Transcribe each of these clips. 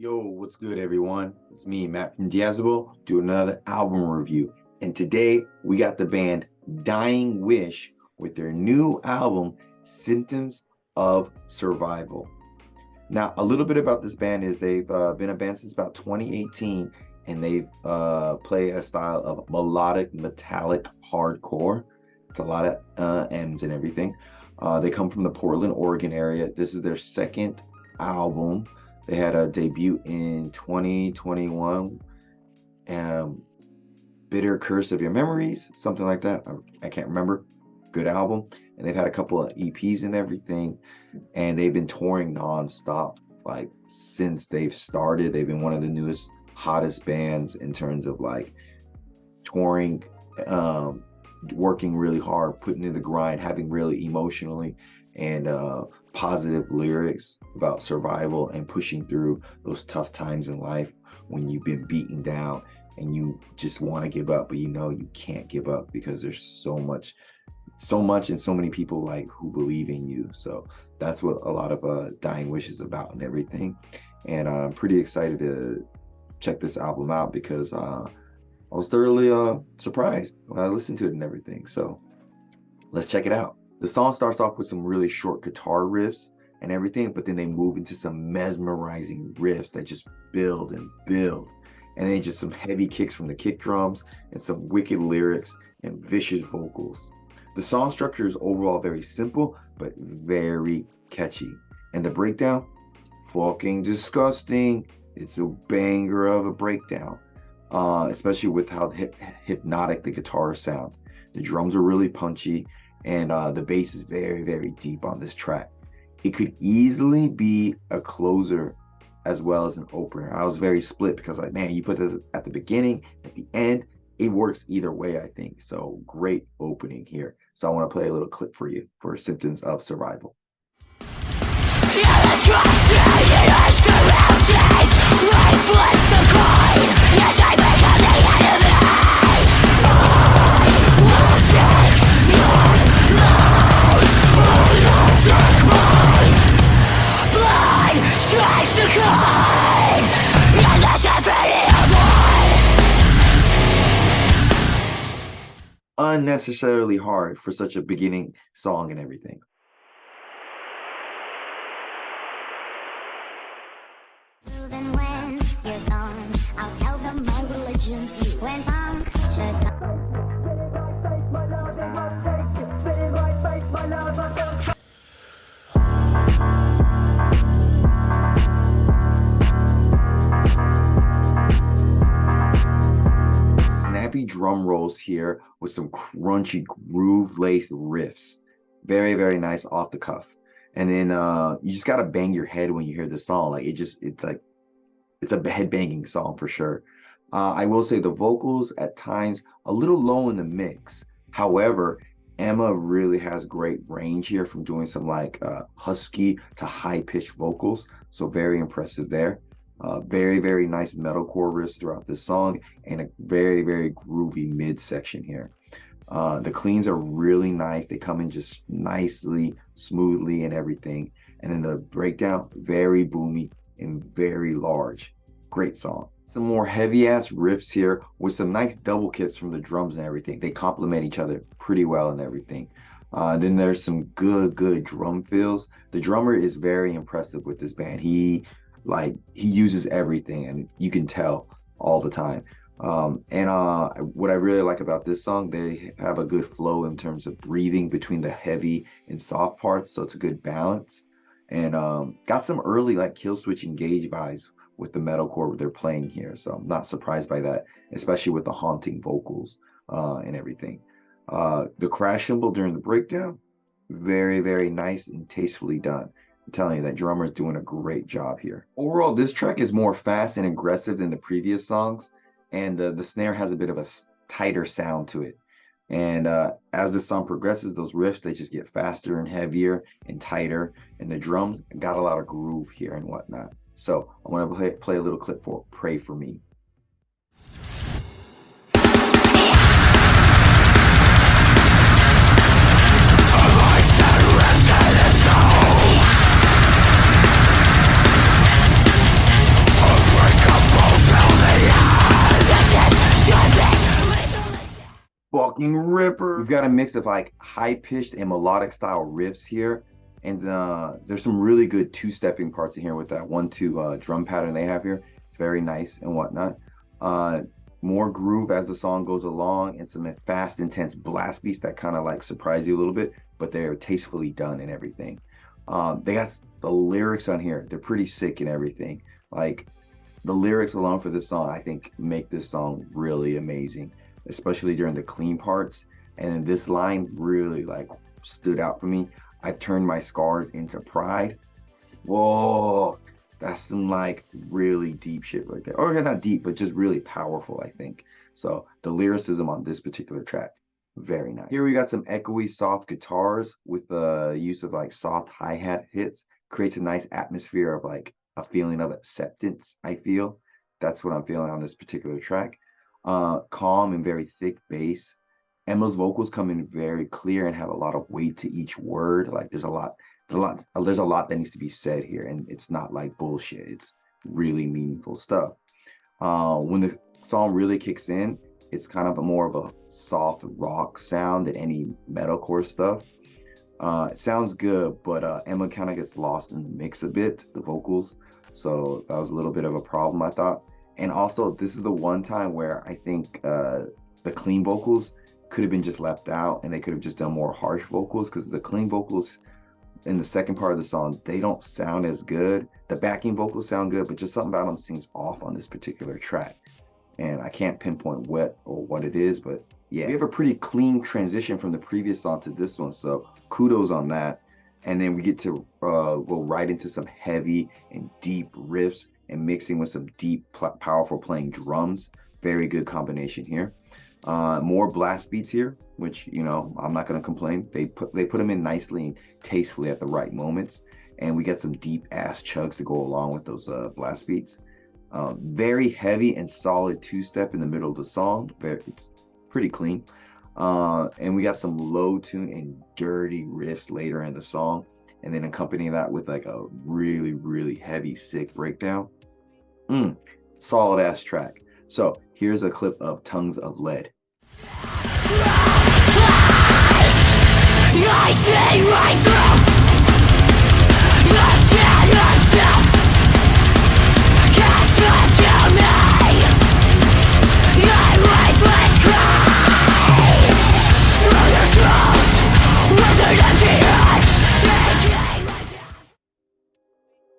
Yo, what's good, everyone? It's me, Matt from Diazable, doing another album review. And today we got the band Dying Wish with their new album, Symptoms of Survival. Now, a little bit about this band is they've been a band since about 2018, and they've play a style of melodic, metallic hardcore. It's a lot of M's and everything. They come from the Portland, Oregon area. This is their second album. They had a debut in 2021, Bitter Curse of Your Memories, something like that. I can't remember. Good album. And they've had a couple of EPs and everything, and they've been touring nonstop. Like, since they've started, they've been one of the newest, hottest bands in terms of like touring, working really hard, putting in the grind, having really emotionally and positive lyrics about survival and pushing through those tough times in life when you've been beaten down and you just want to give up, but you know you can't give up because there's so much and so many people like who believe in you. So that's what a lot of Dying Wish is about and everything. And I'm pretty excited to check this album out because I was thoroughly surprised when I listened to it and everything. So let's check it out. The song starts off with some really short guitar riffs and everything, but then they move into some mesmerizing riffs that just build and build. And then just some heavy kicks from the kick drums and some wicked lyrics and vicious vocals. The song structure is overall very simple, but very catchy. And the breakdown, fucking disgusting. It's a banger of a breakdown, especially with how hypnotic the guitars sound. The drums are really punchy, and the bass is very, very deep on this track. It could easily be a closer as well as an opener. I was very split because, like, man, you put this at the beginning, at the end, it works either way, I think. So great opening here. So I want to play a little clip for you for Symptoms of Survival. Unnecessarily hard for such a beginning song and everything. Even when you're gone, I'll tell them my religion's you. When punctures Snappy drum rolls here with some crunchy groove-laced riffs. Very, very nice off the cuff. And then you just gotta bang your head when you hear this song. Like it's a head banging song for sure. I will say the vocals at times a little low in the mix. However, Emma really has great range here from doing some like husky to high pitched vocals. So very impressive there. Very, very nice metalcore riffs throughout this song and a very, very groovy mid section here. The cleans are really nice. They come in just nicely, smoothly and everything. And then the breakdown, very boomy and very large. Great song. Some more heavy ass riffs here with some nice double kicks from the drums and everything. They complement each other pretty well and everything. Then there's some good drum fills. The drummer is very impressive with this band. He uses everything and you can tell all the time. What I really like about this song, they have a good flow in terms of breathing between the heavy and soft parts, so it's a good balance. And got some early like kill switch engage vibes with the metalcore they're playing here, so I'm not surprised by that, especially with the haunting vocals and everything. The crash cymbal during the breakdown, very, very nice and tastefully done. I'm telling you, that drummer is doing a great job here. Overall, this track is more fast and aggressive than the previous songs, and the snare has a bit of a tighter sound to it. And as the song progresses, those riffs, they just get faster and heavier and tighter, and the drums got a lot of groove here and whatnot. So I want to play a little clip for Pray For Me. fucking ripper. We've got a mix of like high-pitched and melodic style riffs here. And there's some really good two-stepping parts in here with that 1-2 drum pattern they have here. It's very nice and whatnot. More groove as the song goes along, and some fast, intense blast beats that kind of like surprise you a little bit, but they're tastefully done and everything. They got the lyrics on here. They're pretty sick and everything. Like the lyrics alone for this song, I think make this song really amazing, especially during the clean parts. And this line really like stood out for me. I turned my scars into pride. Whoa, that's some like really deep shit right there. Or not deep, but just really powerful, I think. So the lyricism on this particular track, very nice. Here we got some echoey soft guitars with the use of like soft hi-hat hits. Creates a nice atmosphere of like a feeling of acceptance, I feel. That's what I'm feeling on this particular track. Calm and very thick bass. Emma's vocals come in very clear and have a lot of weight to each word. Like there's a lot that needs to be said here, and it's not like bullshit. It's really meaningful stuff. When the song really kicks in, it's kind of more of a soft rock sound than any metalcore stuff. It sounds good, but Emma kind of gets lost in the mix a bit, the vocals. So that was a little bit of a problem, I thought. And also, this is the one time where I think the clean vocals could have been just left out, and they could have just done more harsh vocals, because the clean vocals in the second part of the song, they don't sound as good. The backing vocals sound good, but just something about them seems off on this particular track. And I can't pinpoint what it is, but yeah. We have a pretty clean transition from the previous song to this one, so kudos on that. And then we get to go right into some heavy and deep riffs and mixing with some deep, powerful playing drums. Very good combination here. More blast beats here, which, you know, I'm not going to complain. They put them in nicely and tastefully at the right moments. And we get some deep ass chugs to go along with those blast beats. Very heavy and solid two-step in the middle of the song. It's pretty clean. And we got some low tune and dirty riffs later in the song. And then accompanying that with like a really, really heavy, sick breakdown. Solid ass track. So here's a clip of Tongues of Lead. I see right through the shit itself. Can't touch me. Your voiceless cries through your throat with an empty heart.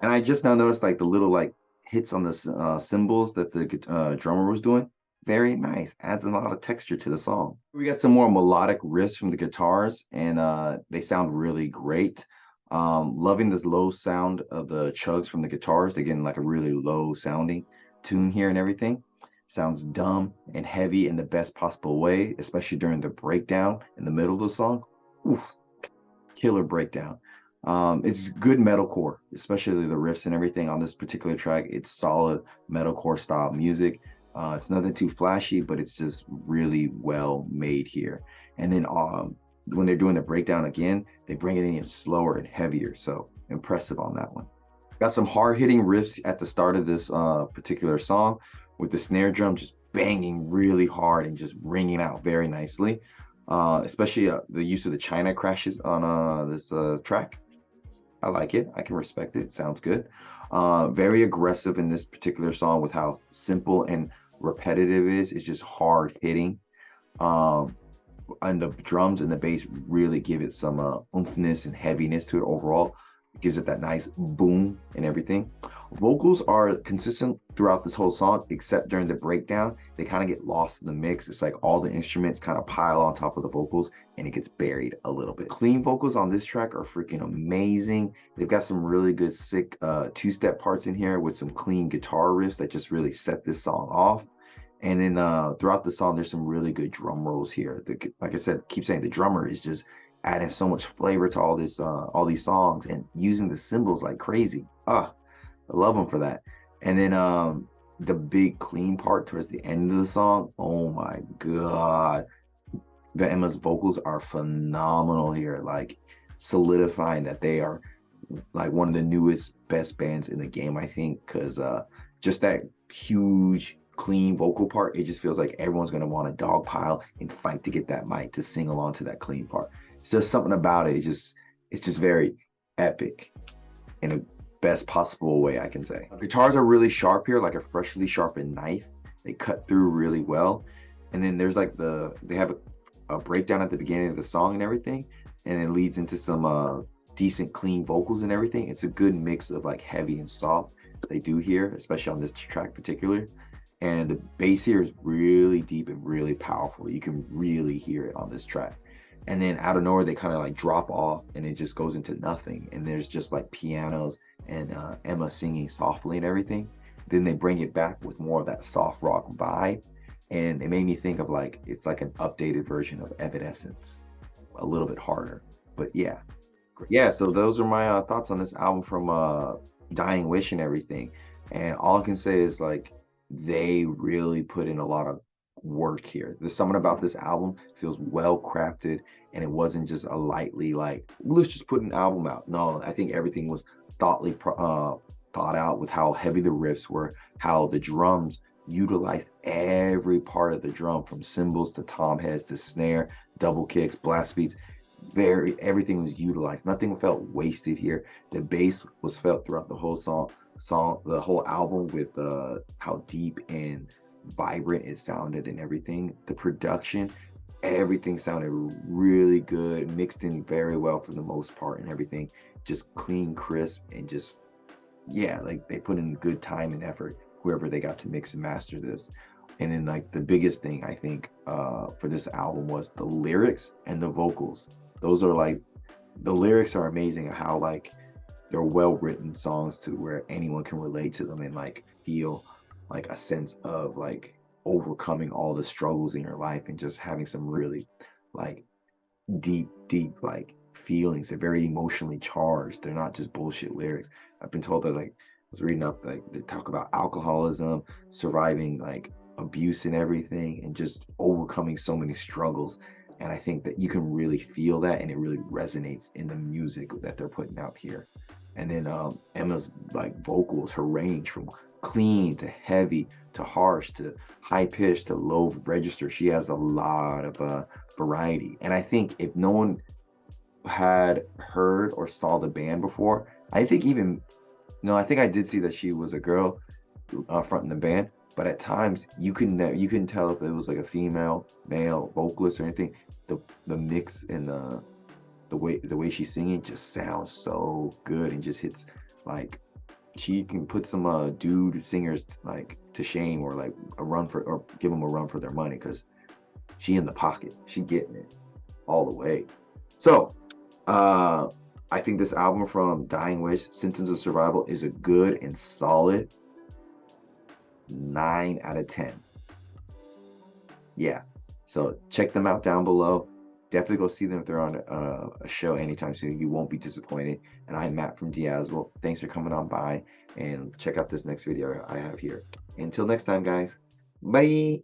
And I just now noticed like the little like hits on the cymbals that the drummer was doing. Very nice. Adds a lot of texture to the song. We got some more melodic riffs from the guitars, and they sound really great. Loving this low sound of the chugs from the guitars. They're getting like a really low sounding tune here and everything. Sounds dumb and heavy in the best possible way, especially during the breakdown in the middle of the song. Oof, killer breakdown. It's good metalcore, especially the riffs and everything on this particular track. It's solid metalcore style music. It's nothing too flashy, but it's just really well made here. And then when they're doing the breakdown again, they bring it in slower and heavier. So impressive on that one. Got some hard-hitting riffs at the start of this particular song, with the snare drum just banging really hard and just ringing out very nicely. Especially the use of the China crashes on this track. I like it. I can respect it. It sounds good. Very aggressive in this particular song with how simple and repetitive it is. It's just hard hitting. And the drums and the bass really give it some oomphness and heaviness to it overall. It gives it that nice boom and everything. Vocals are consistent throughout this whole song, except during the breakdown. They kind of get lost in the mix. It's like all the instruments kind of pile on top of the vocals, and it gets buried a little bit. Clean vocals on this track are freaking amazing. They've got some really good, sick two-step parts in here with some clean guitar riffs that just really set this song off. And then throughout the song, there's some really good drum rolls here. Like I said, keep saying the drummer is just adding so much flavor to all these songs and using the cymbals like crazy. I love them for that. And then the big clean part towards the end of the song, oh my god, the Emma's vocals are phenomenal here, like solidifying that they are like one of the newest, best bands in the game, I think, because just that huge clean vocal part, it just feels like everyone's gonna want to dogpile and fight to get that mic to sing along to that clean part. It's just something about it. It's just very epic in a best possible way, I can say. Guitars are really sharp here, like a freshly sharpened knife. They cut through really well. And then there's like they have a breakdown at the beginning of the song and everything, and it leads into some decent clean vocals and everything. It's a good mix of like heavy and soft they do here, especially on this track particular. And the bass here is really deep and really powerful. You can really hear it on this track. And then out of nowhere, they kind of like drop off and it just goes into nothing. And there's just like pianos and Emma singing softly and everything. Then they bring it back with more of that soft rock vibe. And it made me think of like, it's like an updated version of Evanescence, a little bit harder. But yeah. Yeah, so those are my thoughts on this album from Dying Wish and everything. And all I can say is like, they really put in a lot of work here. There's something about this album feels well crafted, and it wasn't just a lightly like, let's just put an album out. No, I think everything was thought out with how heavy the riffs were, how the drums utilized every part of the drum, from cymbals to tom heads to snare, double kicks, blast beats. Everything was utilized. Nothing felt wasted here. The bass was felt throughout the whole the whole album, with how deep and vibrant it sounded and everything. The production, everything sounded really good, mixed in very well for the most part, and everything just clean, crisp, and just, yeah, like they put in good time and effort, whoever they got to mix and master this. And then like the biggest thing I think for this album was the lyrics and the vocals. Those are like, the lyrics are amazing, how like they're well written songs to where anyone can relate to them and like feel like a sense of like overcoming all the struggles in your life and just having some really like deep like feelings. They're very emotionally charged. They're not just bullshit lyrics. I've been told that, like, I was reading up, like they talk about alcoholism, surviving like abuse and everything, and just overcoming so many struggles. And I think that you can really feel that, and it really resonates in the music that they're putting out here. And then Emma's like vocals, her range from clean to heavy to harsh to high pitch to low register. She has a lot of variety. And I think if no one had heard or saw the band before, I think even, no, I think I did see that she was a girl fronting the band. But at times you couldn't tell if it was like a female, male vocalist or anything. The mix and the way she's singing just sounds so good, and just hits like, she can put some dude singers like to shame, or like or give them a run for their money, because she in the pocket, she getting it all the way. So I think this album from Dying Wish, Symptoms of Survival, is a good and solid 9 out of 10. Yeah, so check them out down below. Definitely go see them if they're on a show anytime soon. You won't be disappointed. And I'm Matt from Diazable. Thanks for coming on by, and check out this next video I have here. Until next time, guys. Bye.